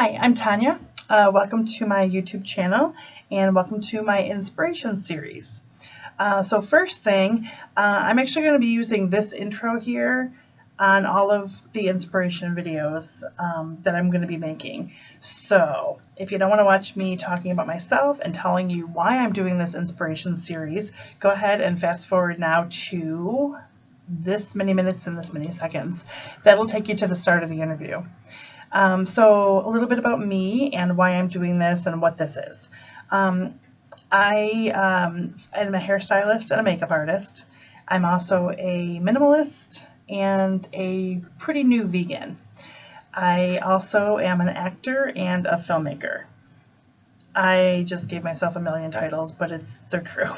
Hi, I'm Tonia. Welcome to my YouTube channel and welcome to my inspiration series. So first thing, I'm actually going to be using this intro here on all of the inspiration videos that I'm going to be making. So if you don't want to watch me talking about myself and telling you why I'm doing this inspiration series, go ahead and fast forward now to this many minutes and this many seconds. That'll take you to the start of the interview. So a little bit about me and why I'm doing this and what this is. I am a hairstylist and a makeup artist. I'm also a minimalist and a pretty new vegan. I also am an actor and a filmmaker. I just gave myself a million titles, but they're true.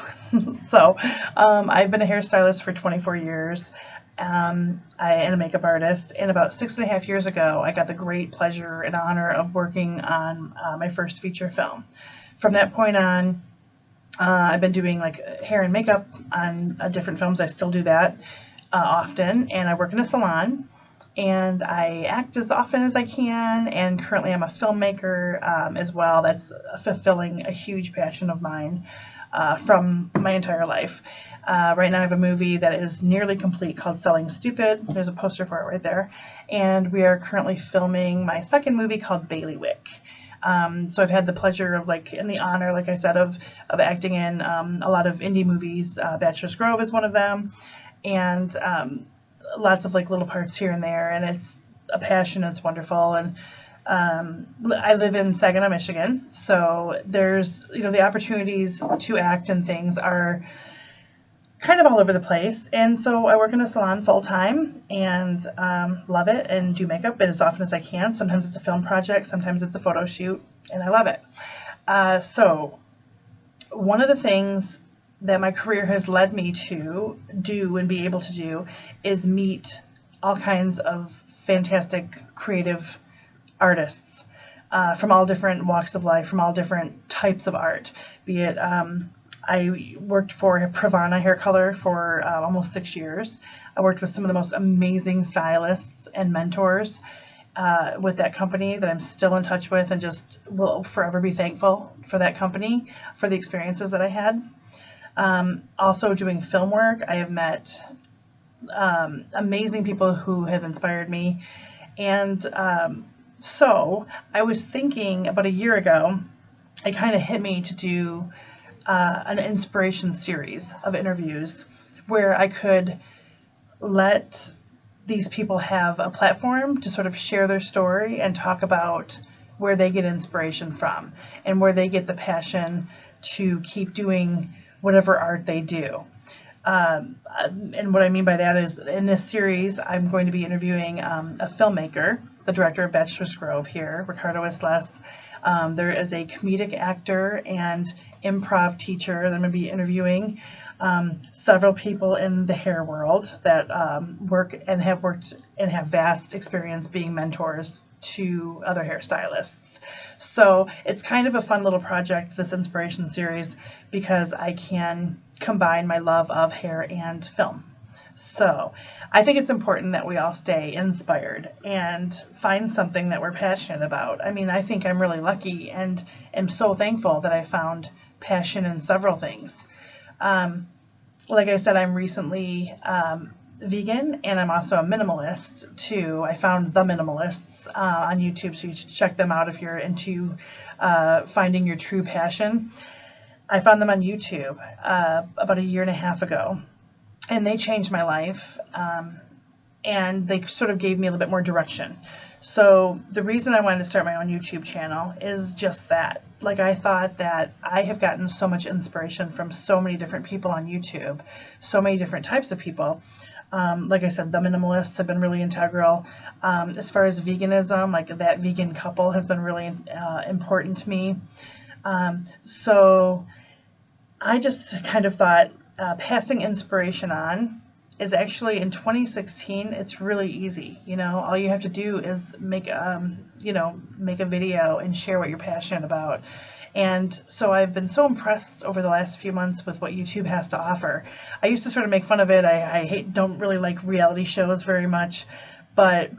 So I've been a hairstylist for 24 years. I am a makeup artist, and about 6.5 years ago, I got the great pleasure and honor of working on my first feature film. From that point on, I've been doing like hair and makeup on different films. I still do that often, and I work in a salon, and I act as often as I can, and currently I'm a filmmaker as well. That's fulfilling a huge passion of mine from my entire life. Right now I have a movie that is nearly complete called Selling Stupid. There's a poster for it right there. And we are currently filming my second movie called Bailiwick. So I've had the pleasure of and the honor, like I said, of acting in a lot of indie movies. Bachelor's Grove is one of them. And lots of little parts here and there. And it's a passion. It's wonderful. And I live in Saginaw, Michigan. So there's, the opportunities to act and things are kind of all over the place, and so I work in a salon full-time and love it, and do makeup as often as I can. Sometimes it's a film project, sometimes it's a photo shoot, and I love it. So one of the things that my career has led me to do and be able to do is meet all kinds of fantastic creative artists from all different walks of life, from all different types of art, be it I worked for Pravana Hair Color for almost 6 years. I worked with some of the most amazing stylists and mentors with that company that I'm still in touch with, and just will forever be thankful for that company, for the experiences that I had. Also doing film work, I have met amazing people who have inspired me. And so I was thinking about a year ago, it kind of hit me to do an inspiration series of interviews where I could let these people have a platform to sort of share their story and talk about where they get inspiration from and where they get the passion to keep doing whatever art they do. And what I mean by that is, in this series, I'm going to be interviewing a filmmaker, the director of Bachelor's Grove here, Ricardo Islas. There is a comedic actor and improv teacher that I'm going to be interviewing. Several people in the hair world that work and have vast experience being mentors to other hairstylists. So it's kind of a fun little project, this inspiration series, because I can combine my love of hair and film. So I think it's important that we all stay inspired and find something that we're passionate about. I mean, I think I'm really lucky and am so thankful that I found passion in several things. Like I said, I'm recently vegan, and I'm also a minimalist too. I found The Minimalists on YouTube, so you should check them out if you're into finding your true passion. I found them on YouTube about 1.5 years ago, and they changed my life, and they sort of gave me a little bit more direction. So the reason I wanted to start my own YouTube channel is just that. I thought that I have gotten so much inspiration from so many different people on YouTube, so many different types of people. Like I said, the minimalists have been really integral. As far as veganism, that vegan couple has been really important to me. So I just kind of thought passing inspiration on is actually, in 2016, it's really easy. All you have to do is make a video and share what you're passionate about. And so I've been so impressed over the last few months with what YouTube has to offer. I used to sort of make fun of it. I don't really like reality shows very much, but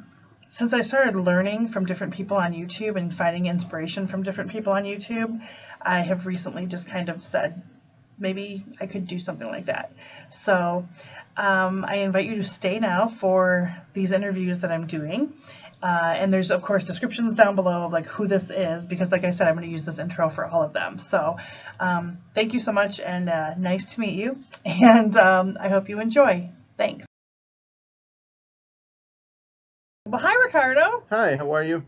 since I started learning from different people on YouTube and finding inspiration from different people on YouTube, I have recently just kind of said, maybe I could do something like that. So I invite you to stay now for these interviews that I'm doing. And there's, of course, descriptions down below of like who this is, because like I said, I'm going to use this intro for all of them. So thank you so much, and nice to meet you. And I hope you enjoy. Thanks. Well, hi, Ricardo. Hi, how are you?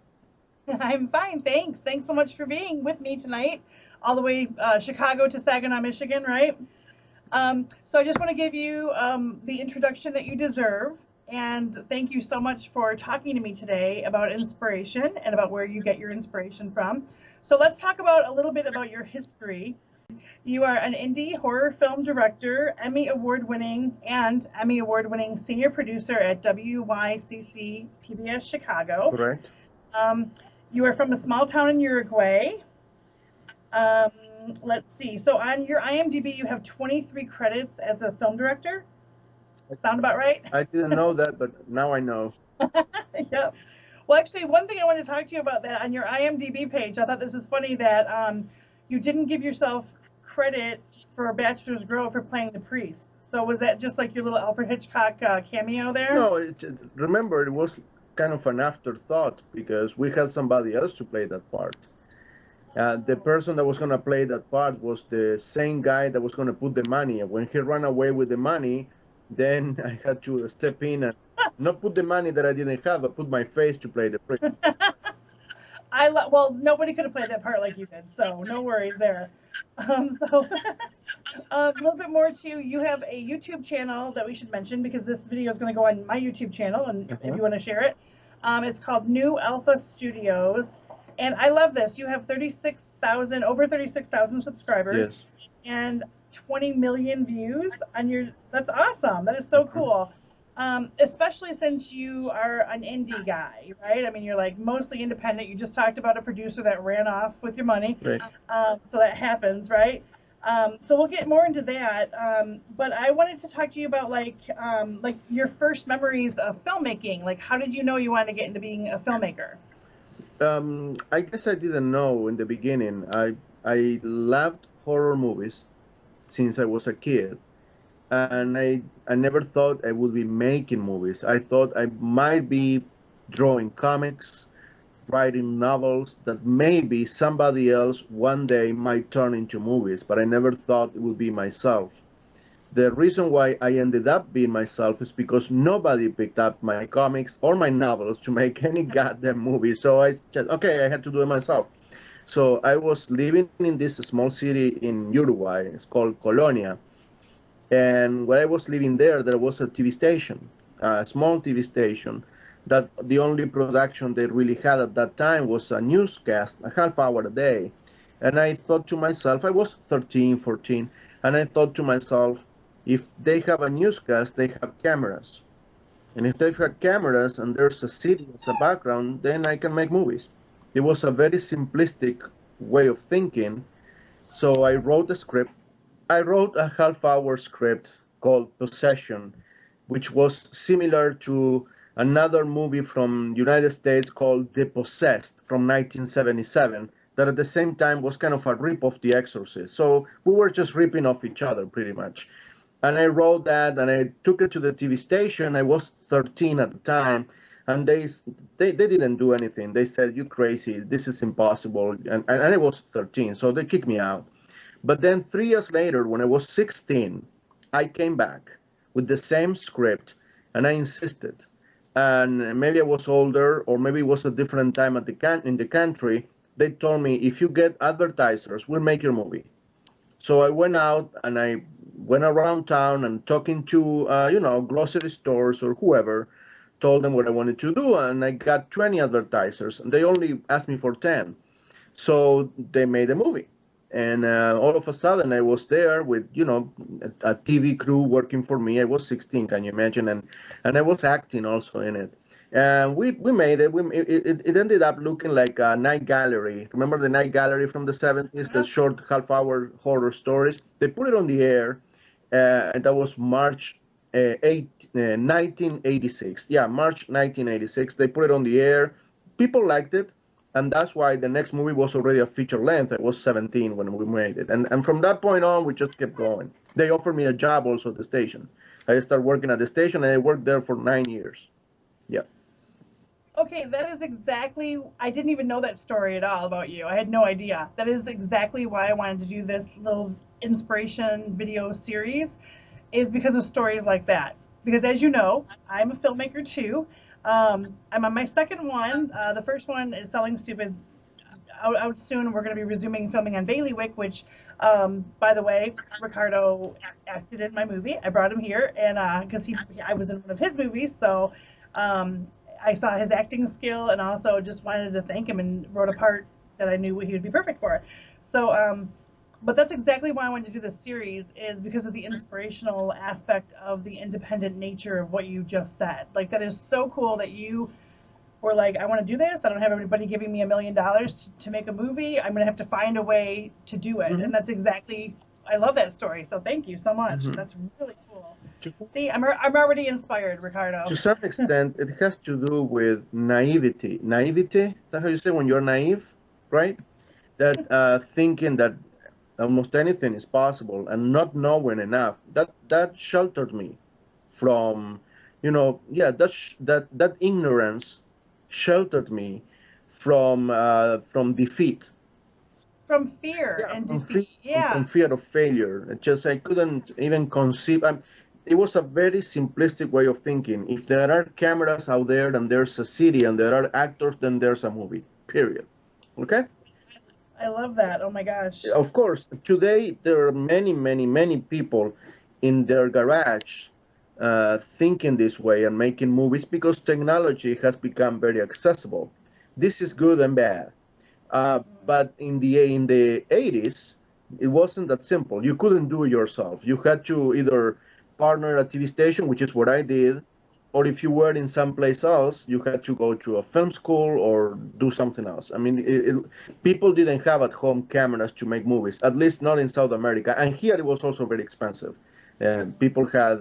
I'm fine, thanks. Thanks so much for being with me tonight, all the way Chicago to Saginaw, Michigan, right? So I just want to give you the introduction that you deserve, and thank you so much for talking to me today about inspiration and about where you get your inspiration from. So let's talk about a little bit about your history. You are an indie horror film director, Emmy Award-winning senior producer at WYCC PBS Chicago. Correct. You are from a small town in Uruguay. Um, let's see. So on your IMDb, you have 23 credits as a film director. Sound about right? I didn't know that, but now I know. Yep. Well, actually, one thing I wanted to talk to you about that on your IMDb page, I thought this was funny that you didn't give yourself credit for Bachelor's Grove for playing the priest. So was that just like your little Alfred Hitchcock cameo there? No, remember, it was kind of an afterthought because we had somebody else to play that part. The person that was going to play that part was the same guy that was going to put the money. And when he ran away with the money, then I had to step in and not put the money that I didn't have, but put my face to play the priest. Well, nobody could have played that part like you did, so no worries there. So a little bit more too. You have a YouTube channel that we should mention because this video is going to go on my YouTube channel, and if you want to share it, it's called New Alpha Studios, and I love this. You have over 36,000 subscribers, Yes. and 20 million views on your. That's awesome. That is so cool. Especially since you are an indie guy, right? I mean, you're like mostly independent. You just talked about a producer that ran off with your money. Right. So that happens, right? So we'll get more into that. But I wanted to talk to you about like your first memories of filmmaking. Like, how did you know you wanted to get into being a filmmaker? I guess I didn't know in the beginning. I loved horror movies since I was a kid. And I never thought I would be making movies. I thought I might be drawing comics, writing novels that maybe somebody else one day might turn into movies, but I never thought it would be myself. The reason why I ended up being myself is because nobody picked up my comics or my novels to make any goddamn movie. So I said, okay, I had to do it myself. So I was living in this small city in Uruguay. It's called Colonia. And when I was living there, there was a TV station, a small TV station, that the only production they really had at that time was a newscast, a half hour a day. And I thought to myself, I was 13, 14, and I thought to myself, if they have a newscast, they have cameras. And if they have cameras and there's a city as a background, then I can make movies. It was a very simplistic way of thinking. So I wrote a script. I wrote a half hour script called Possession, which was similar to another movie from United States called The Possessed from 1977, that at the same time was kind of a rip of The Exorcist. So we were just ripping off each other pretty much. And I wrote that and I took it to the TV station. I was 13 at the time. And they didn't do anything. They said, "You crazy, this is impossible." And I was 13, so they kicked me out. But then 3 years later, when I was 16, I came back with the same script and I insisted. And maybe I was older or maybe it was a different time in the country. They told me, if you get advertisers, we'll make your movie. So I went out and I went around town and talking to, grocery stores or whoever, told them what I wanted to do. And I got 20 advertisers and they only asked me for 10. So they made a movie. And all of a sudden, I was there with, a TV crew working for me. I was 16, can you imagine? And I was acting also in it. And we made it. It ended up looking like a night gallery. Remember the night gallery from the 70s, the short half-hour horror stories? They put it on the air, and that was March 1986. Yeah, March 1986. They put it on the air. People liked it, and that's why the next movie was already a feature length. I was 17 when we made it, and from that point on, we just kept going. They offered me a job also at the station. I started working at the station, and I worked there for 9 years. Yeah. Okay, that is exactly, I didn't even know that story at all about you. I had no idea. That is exactly why I wanted to do this little inspiration video series, is because of stories like that. Because as you know, I'm a filmmaker too. I'm on my second one. The first one is Selling Stupid, out soon. We're going to be resuming filming on Bailiwick, which, by the way, Ricardo acted in my movie. I brought him here, and because I was in one of his movies, so um, I saw his acting skill, and also just wanted to thank him and wrote a part that I knew he would be perfect for. So, but that's exactly why I wanted to do this series, is because of the inspirational aspect of the independent nature of what you just said. Like, that is so cool that you were like, I want to do this. I don't have everybody giving me $1 million to make a movie. I'm going to have to find a way to do it. Hmm. And that's exactly, I love that story. So thank you so much. Hmm. That's really cool. To, See, I'm already inspired, Ricardo. to some extent, it has to do with naivety. Naivety, is that how you say when you're naive, right? That thinking that almost anything is possible and not knowing enough. That sheltered me from, yeah, that ignorance sheltered me from defeat. From fear Yeah, and from fear, defeat. from Yeah. fear of failure. It just I couldn't even conceive. It was a very simplistic way of thinking. If there are cameras out there, then there's a city, and there are actors, then there's a movie. Period. Okay. I love that. Oh my gosh. Of course, today there are many, many, many people in their garage thinking this way and making movies because technology has become very accessible. This is good and bad. But in the 80s, it wasn't that simple. You couldn't do it yourself. You had to either partner at a TV station, which is what I did, or if you were in someplace else, you had to go to a film school or do something else. I mean, people didn't have at home cameras to make movies, at least not in South America. And here it was also very expensive. People had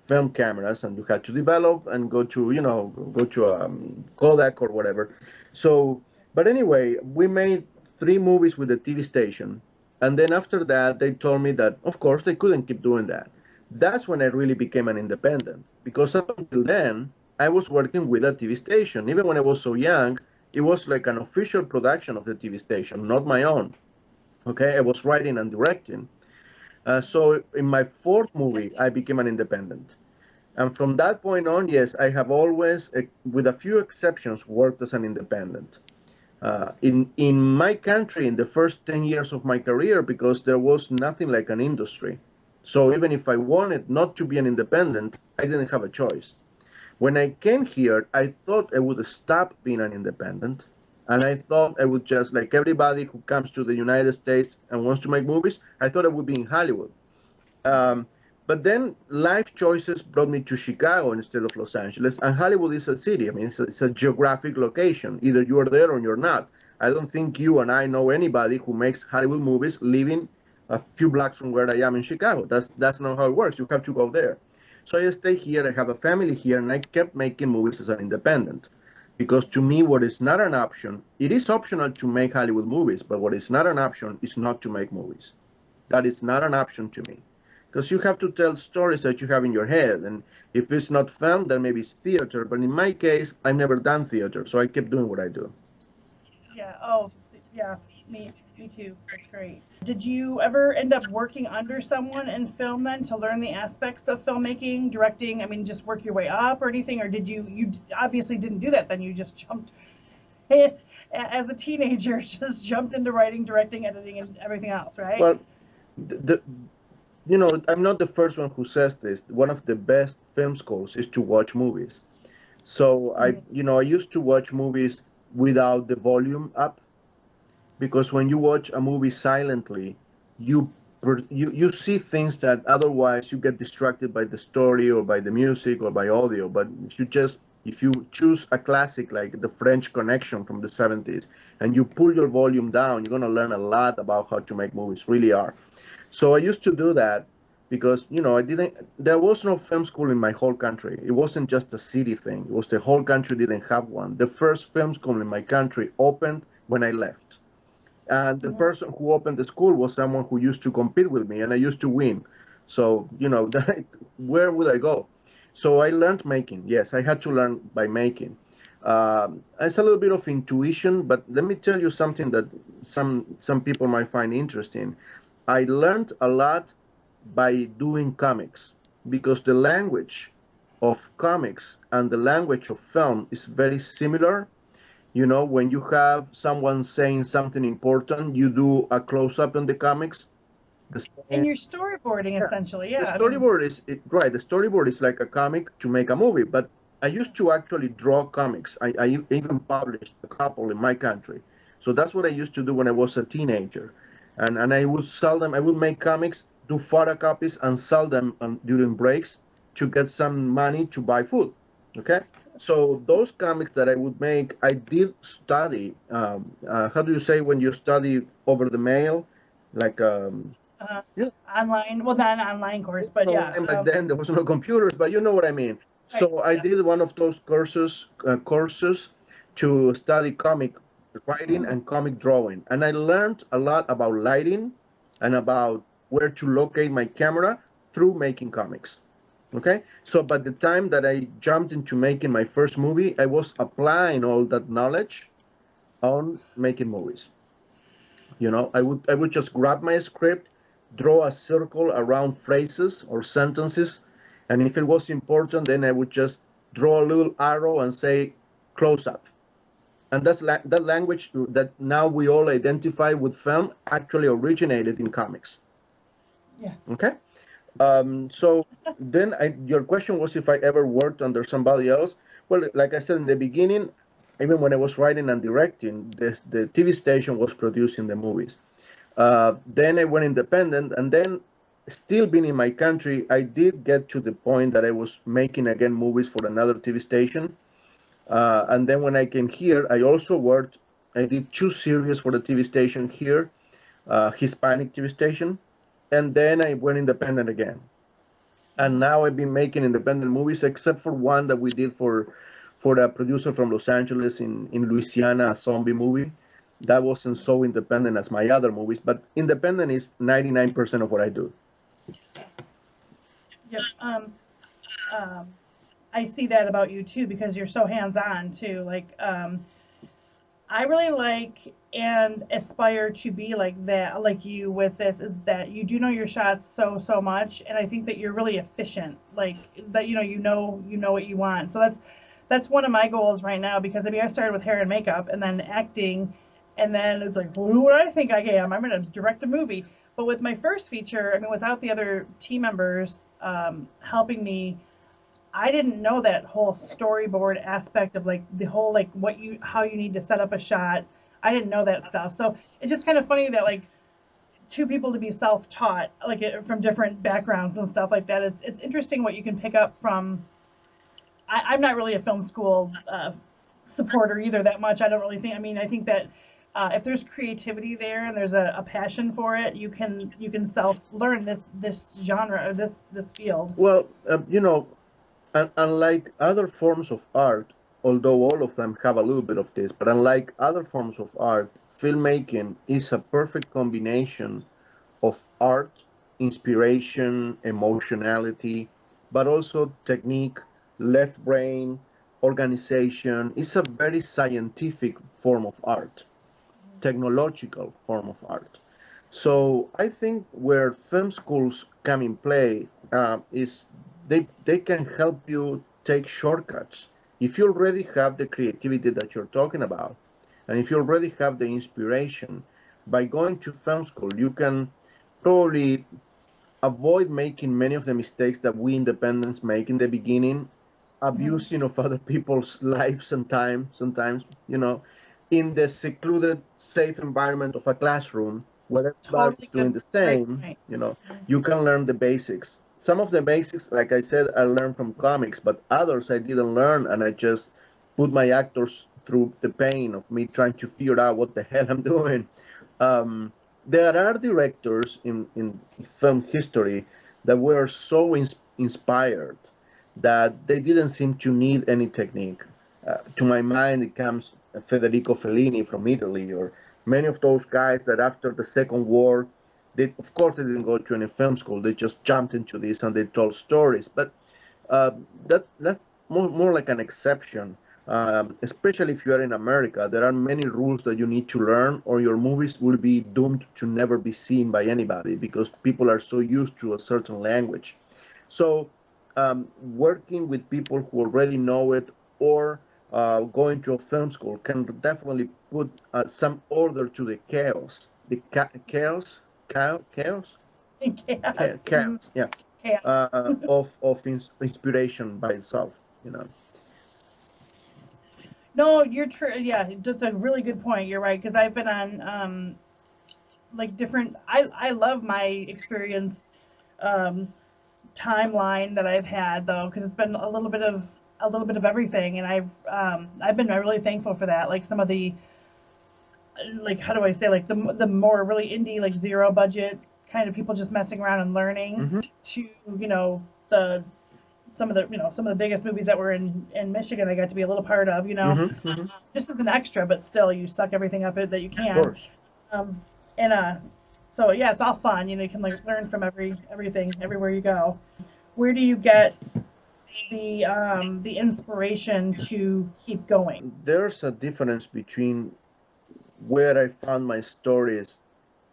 film cameras, and you had to develop and go to Kodak or whatever. So, but anyway, we made 3 movies with the TV station, and then after that, they told me that of course they couldn't keep doing that. That's when I really became an independent, because up until then, I was working with a TV station. Even when I was so young, it was like an official production of the TV station, not my own. Okay, I was writing and directing. So in my fourth movie, I became an independent. And from that point on, yes, I have always, with a few exceptions, worked as an independent. In my country, in the first 10 years of my career, because there was nothing like an industry. So even if I wanted not to be an independent, I didn't have a choice. When I came here, I thought I would stop being an independent. And I thought I would just, like everybody who comes to the United States and wants to make movies, I thought I would be in Hollywood. Um, but then life choices brought me to Chicago instead of Los Angeles. And Hollywood is a city. I mean, it's a geographic location. Either you're there or you're not. I don't think you and I know anybody who makes Hollywood movies living a few blocks from where I am in Chicago. That's not how it works. You have to go there. So I stay here. I have a family here, and I kept making movies as an independent. Because to me, what is not an option, it is optional to make Hollywood movies, but what is not an option is not to make movies. That is not an option to me, because you have to tell stories that you have in your head. And if it's not film, then maybe it's theater. But in my case, I've never done theater, so I kept doing what I do. Yeah. Oh, yeah. Me too. That's great. Did you ever end up working under someone in film then to learn the aspects of filmmaking, directing? I mean, just work your way up or anything, or did you obviously didn't do that? Then you just jumped as a teenager, just jumped into writing, directing, editing, and everything else, right? Well, the, I'm not the first one who says this. One of the best film schools is to watch movies. So Mhm. I used to watch movies without the volume up, because when you watch a movie silently, you you see things that otherwise you get distracted by the story or by the music or by audio. But if you choose a classic like The French Connection from the 70s and you pull your volume down, you're going to learn a lot about how to make movies. Really are. So I used to do that. because I didn't. There was no film school in my whole country. It wasn't just a city thing. It was the whole country didn't have one. The first film school in my country opened when I left, and the Mhm. person who opened the school was someone who used to compete with me, and I used to win. So where would I go? So I learned making. Yes, I had to learn by making. It's a little bit of intuition, but let me tell you something that some people might find interesting. I learned a lot by doing comics because the language of comics and the language of film is very similar. When you have someone saying something important, you do a close up in the comics. The And same, you're storyboarding yeah. essentially. The Yeah, I mean, storyboard is right. The storyboard is like a comic to make a movie. But I used to actually draw comics. I even published a couple in my country. So that's what I used to do when I was a teenager, and I would sell them. I would make comics, do photocopies, and sell them during breaks to get some money to buy food. Okay. So those comics that I would make, I did study. How do you say when you study over the mail, like uh, yeah, online. Well, not an online course, but yeah. online back then. There was no computers, but you know what I mean. Right. So I Yeah. did one of those courses to study comic writing and comic drawing, and I learned a lot about lighting and about where to locate my camera through making comics. Okay, so by the time that I jumped into making my first movie, I was applying all that knowledge on making movies. I would just grab my script, draw a circle around phrases or sentences, and if it was important, then I would just draw a little arrow and say close up. And that language that now we all identify with film actually originated in comics. Yeah. Okay, so then your question was if I ever worked under somebody else. Well, like I said in the beginning, even when I was writing and directing, the TV station was producing the movies. Then I went independent, and then still being in my country, I did get to the point that I was making again movies for another TV station. And then when I came here, I also worked. I did two series for the TV station here, Hispanic TV station, and then I went independent again. And Mhm. now I've been making independent movies, except for one that we did for a producer from Los Angeles in Louisiana, a zombie movie. That wasn't so independent as my other movies, but independent is 99% of what I do. Yep. Um, I see that about you too because you're so hands-on too. Like, I really like and aspire to be like that, like you with this, is that you do know your shots so much, and I think that you're really efficient. Like that, you know what you want. So that's one of my goals right now because I mean I started with hair and makeup and then acting, and then it's like, well, who do I think I am? I'm gonna direct a movie. But with my first feature, I mean, without the other team members helping me, I didn't know that whole storyboard aspect of like the whole like how you need to set up a shot. I didn't know that stuff. So it's just kind of funny that like two people to be self-taught like from different backgrounds and stuff like that. It's interesting what you can pick up from. I'm not really a film school supporter either that much. I don't really think. I mean, I think that if there's creativity there and there's a passion for it, you can self learn this genre or this field. Well, unlike other forms of art, although all of them have a little bit of this, but unlike other forms of art, filmmaking is a perfect combination of art, inspiration, emotionality, but also technique, left brain, organization. It's a very scientific form of art, technological form of art. So I think where film schools come in play is they can help you take shortcuts. If you already have the creativity that you're talking about, and if you already have the inspiration, by going to film school, you can probably avoid making many of the mistakes that we independents make in the beginning, Mhm. abusing of other people's lives and time sometimes, in the secluded, safe environment of a classroom where everybody's Totally doing good. the Great same, point. Mhm. you can learn the basics. Some of the basics, like I said, I learned from comics, but others I didn't learn, and I just put my actors through the pain of me trying to figure out what the hell I'm doing. Um, there are directors in film history that were so inspired that they didn't seem to need any technique. To my mind, it comes Federico Fellini from Italy, or many of those guys that after the Second War, they of course they didn't go to any film school. They just jumped into this and they told stories. But uh, that's more like an exception. Especially if you are in America, there are many rules that you need to learn, or your movies will be doomed to never be seen by anybody because people are so used to a certain language. So, working with people who already know it, or going to a film school, can definitely put some order to the chaos. The chaos, Chaos. chaos, yeah, Chaos. of inspiration by itself. You know. No, you're true. Yeah, that's a really good point. You're right because I've been on like different. I love my experience um, timeline that I've had though because it's been a little bit of everything, and I've been really thankful for that. Like some of the like how do I say like the more really indie like zero budget kind of people just messing around and learning Hmm. to the some of the some of the biggest movies that were in Michigan I got to be a little part of Hmm. Hmm. just as an extra, but still you suck everything up that you Of can. course. Um, and so yeah, it's all fun. You can like learn from everything everywhere you go. Where do you get the inspiration to keep going? There's a difference between where I found my stories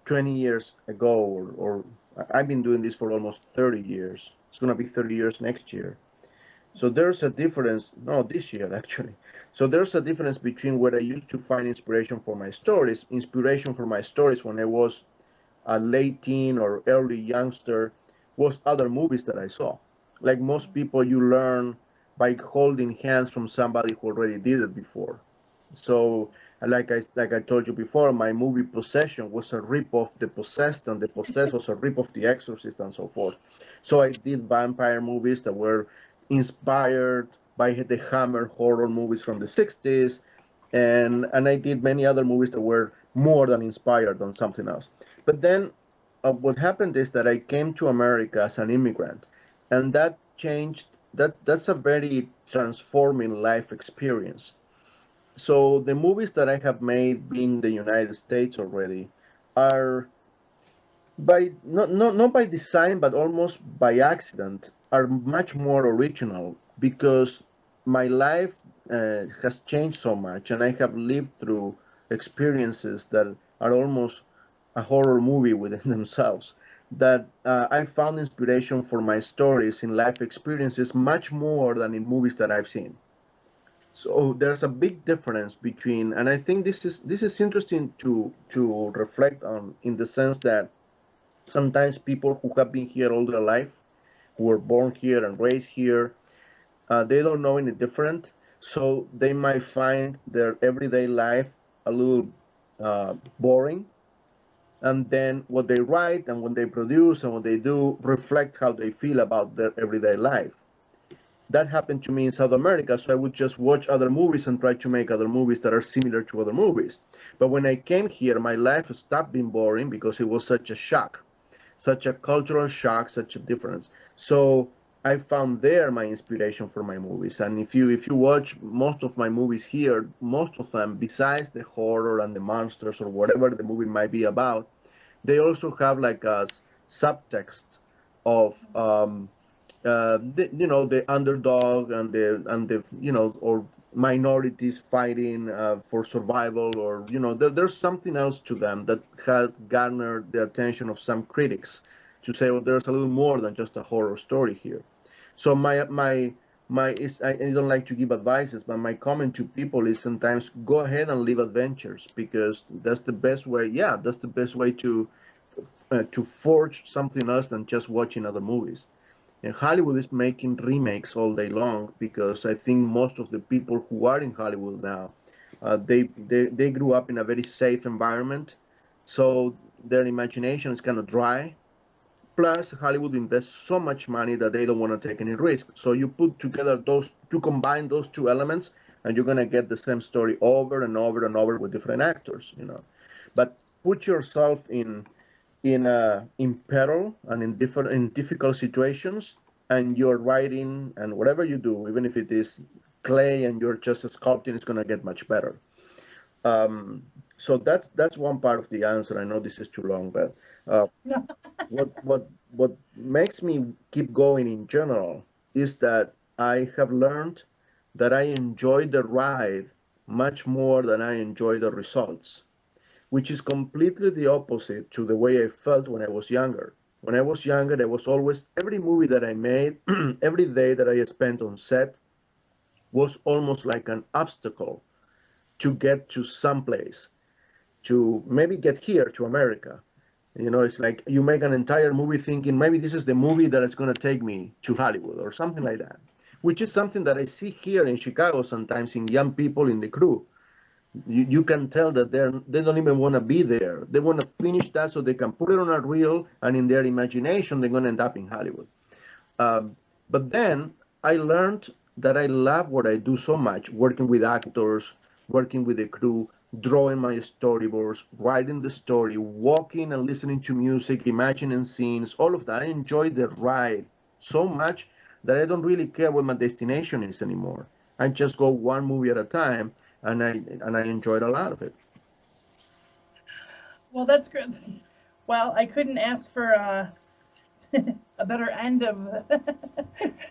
20 years ago, or I've been doing this for almost 30 years. It's going to be 30 years next year. So there's a difference, no, this year actually. So there's a difference between where I used to find inspiration for my stories. Inspiration for my stories when I was a late teen or early youngster was other movies that I saw. Like most people, you learn by holding hands from somebody who already did it before. So, like I told you before, my movie Possession was a rip off The Possessed, and The Possessed was a rip off The Exorcist, and so forth. So I did vampire movies that were inspired by the Hammer horror movies from the '60s, and I did many other movies that were more than inspired on something else. But then, what happened is that I came to America as an immigrant, and that changed. That's a very transforming life experience. So the movies that I have made in the United States already are by not by design but almost by accident are much more original because my life has changed so much and I have lived through experiences that are almost a horror movie within themselves that I found inspiration for my stories in life experiences much more than in movies that I've seen. So there's a big difference between, and I think this is interesting to reflect on in the sense that sometimes people who have been here all their life, who were born here and raised here, they don't know any different. So they might find their everyday life a little boring. And then what they write and what they produce and what they do reflect how they feel about their everyday life. That happened to me in South America, so I would just watch other movies and try to make other movies that are similar to other movies. But when I came here, my life stopped being boring because it was such a shock, such a cultural shock, such a difference. So I found there my inspiration for my movies. And if you watch most of my movies here, most of them, besides the horror and the monsters or whatever the movie might be about, they also have like a subtext of the underdog and the or minorities fighting for survival, or there's something else to them that had garnered the attention of some critics to say, well, there's a little more than just a horror story here. So I don't like to give advices, but my comment to people is sometimes go ahead and live adventures because that's the best way. Yeah, that's the best way to forge something else than just watching other movies. And Hollywood is making remakes all day long because I think most of the people who are in Hollywood now, they grew up in a very safe environment, so their imagination is kind of dry. Plus, Hollywood invests so much money that they don't want to take any risk. So you combine those two elements, and you're gonna get the same story over and over and over with different actors. But put yourself in peril and in difficult situations, and you're writing and whatever you do, even if it is clay and you're just sculpting, it's going to get much better. Um, so that's one part of the answer. I know this is too long, but uh, No. what makes me keep going in general is that I have learned that I enjoy the ride much more than I enjoy the results, which is completely the opposite to the way I felt when I was younger. When I was younger, I was always, every movie that I made, every day that I spent on set was almost like an obstacle to get to some place, to maybe get here to America. You know, it's like you make an entire movie thinking maybe this is the movie that is going to take me to Hollywood or something like that, which is something that I see here in Chicago sometimes in young people in the crew. You can tell that they don't even want to be there. They want to finish that so they can put it on a reel, and in their imagination, they're going to end up in Hollywood. Um, but then I learned that I love what I do so much, working with actors, working with the crew, drawing my storyboards, writing the story, walking and listening to music, imagining scenes, all of that. I enjoy the ride so much that I don't really care what my destination is anymore. I just go one movie at a time, and I enjoyed a lot of it. Well, that's good. Well, I couldn't ask for a better end of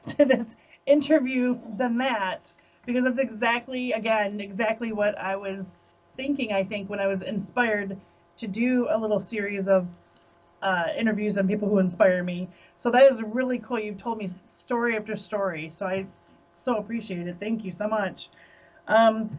to this interview than that, because that's exactly, again, exactly what I was thinking. I think when I was inspired to do a little series of interviews on people who inspire me. So that is really cool. You've told me story after story. So I so appreciate it. Thank you so much. Um,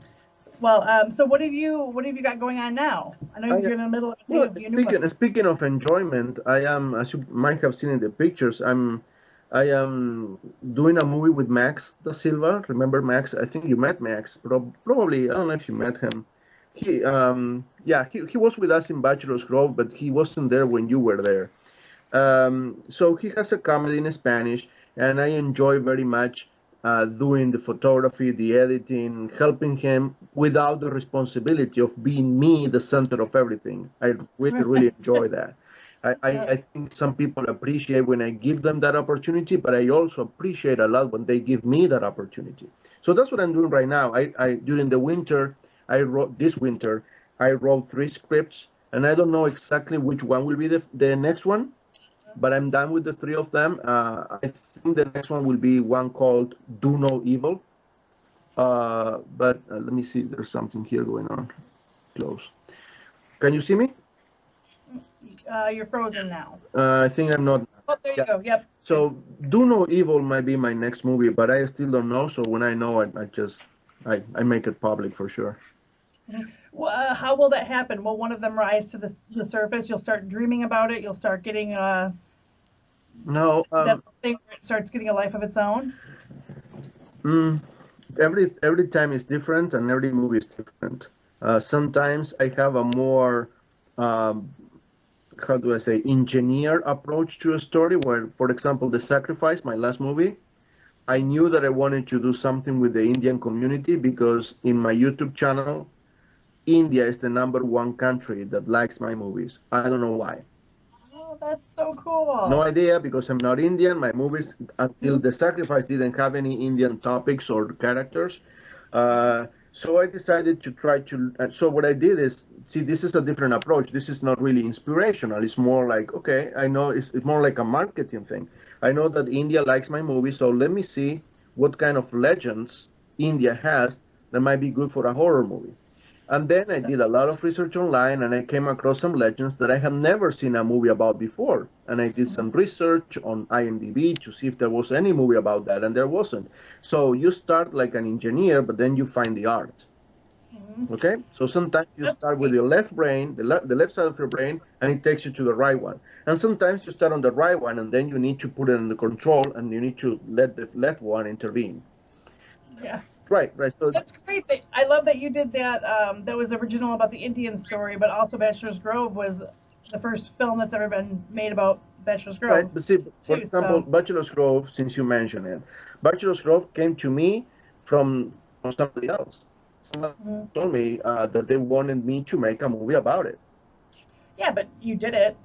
so what have you got going on now? I know I you're in the middle of a Well, new one. speaking of enjoyment, I am, as you might have seen in the pictures, I am doing a movie with Max da Silva. Remember Max? I think you met Max. Probably, I don't know if you met him. Yeah, he was with us in Bachelor's Grove, but he wasn't there when you were there. So he has a comedy in Spanish, and I enjoy very much doing the photography, the editing, helping him without the responsibility of being me the center of everything. I really, really enjoy that. I think some people appreciate when I give them that opportunity, but I also appreciate a lot when they give me that opportunity. So that's what I'm doing right now. I during the winter, I wrote this winter, I wrote 3 scripts, and I don't know exactly which one will be the next one, but I'm done with the 3 of them. I think the next one will be one called Do No Evil. But let me see, there's something here going on. Close. Can you see me? You're frozen now. I think I'm not. Oh, there you Yeah. go. Yep. Good. So Do No Evil might be my next movie, but I still don't know. So when I know, I make it public for sure. Well, how will that happen? Will one of them rise to the surface? You'll start dreaming about it. You'll start getting No, that thing where it starts getting a life of its own. mm, every time is different, and every movie is different. Sometimes I have a more um, how do I say, engineer approach to a story where, for example, The Sacrifice, my last movie, I knew that I wanted to do something with the Indian community because in my YouTube channel, India is the number one country that likes my movies. I don't know why. Oh, that's so No cool. idea because I'm not Indian. My movies, until The Sacrifice, didn't have any Indian topics or characters. So I decided to try to. So what I did is, see, this is a different approach. This is not really inspirational. It's more like, okay, I know it's more like a marketing thing. I know that India likes my movie, so let me see what kind of legends India has that might be good for a horror movie. And then I did That's a lot of research online and I came across some legends that I had never seen a movie about before. And I did some research on IMDb to see if there was any movie about that, and there wasn't. So you start like an engineer, but then you find the art. mhm. Okay? So sometimes you That's start with great. your left brain, the left side of your brain, and it takes you to the right one. And sometimes you start on the right one and then you need to put it under control and you need to let the left one intervene. Yeah. Right, right. So That's great. I love that you did that. That was original about the Indian story, but also Bachelor's Grove was the first film that's ever been made about Bachelor's right, Grove, but see, for too. example, So, Bachelor's Grove, since you mentioned it, Bachelor's Grove came to me from somebody else. Somebody mhm. told me that they wanted me to make a movie about it. Yeah, but you did it.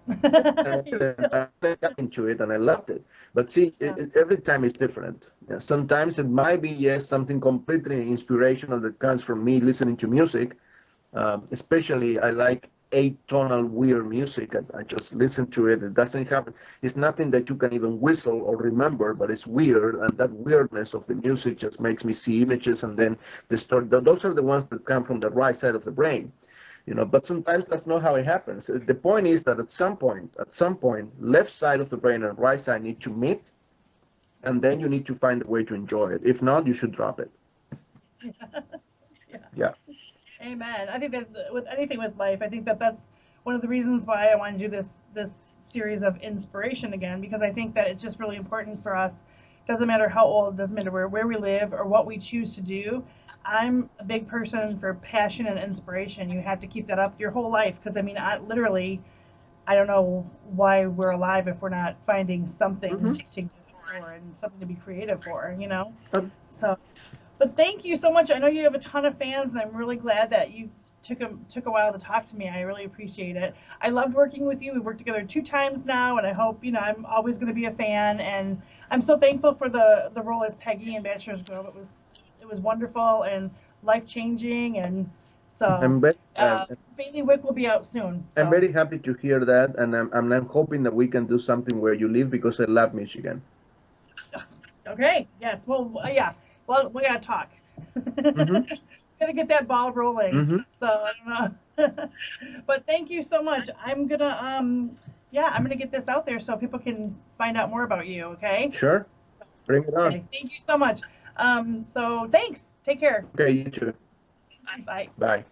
You're still, I got into it and I loved it. But see, yeah. every time is different. Yeah, sometimes it might be, yes, something completely inspirational that comes from me listening to music. Especially, I like atonal weird music. I just listen to it. It doesn't have, it's nothing that you can even whistle or remember, but it's weird. And that weirdness of the music just makes me see images. And then the story, those are the ones that come from the right side of the brain. But sometimes that's not how it happens. The point is that at some point, left side of the brain and right side need to meet, and then you need to find a way to enjoy it. If not, you should drop it. Yeah. Yeah. Amen. I think that with anything with life, I think that that's one of the reasons why I want to do this series of inspiration again, because I think that it's just really important for us. Doesn't matter how old, doesn't matter where we live or what we choose to do. I'm a big person for passion and inspiration. You have to keep that up your whole life, because I mean, literally, I don't know why we're alive if we're not finding something Mm-hmm. to do for and something to be creative for, you know? Um, So, but thank you so much. I know you have a ton of fans, and I'm really glad that you took a while to talk to me. I really appreciate it. I loved working with you. We worked together 2 times now, and I hope I'm always going to be a fan. And I'm so thankful for the role as Peggy in Bachelor's Grove. It was wonderful and life changing, and so I'm very, Bailiwick will be out soon. I'm So very happy to hear that, and I'm hoping that we can do something where you live because I love Michigan. okay, yes, well, yeah, well, we gotta talk. Mm-hmm. Gotta get that ball rolling. Mm-hmm. So I don't know. But thank you so much. Yeah, I'm gonna get this out there so people can find out more about you. Okay. Sure. Bring it on. Okay. Thank you so much. So thanks. Take care. Okay, you too. Bye. Bye.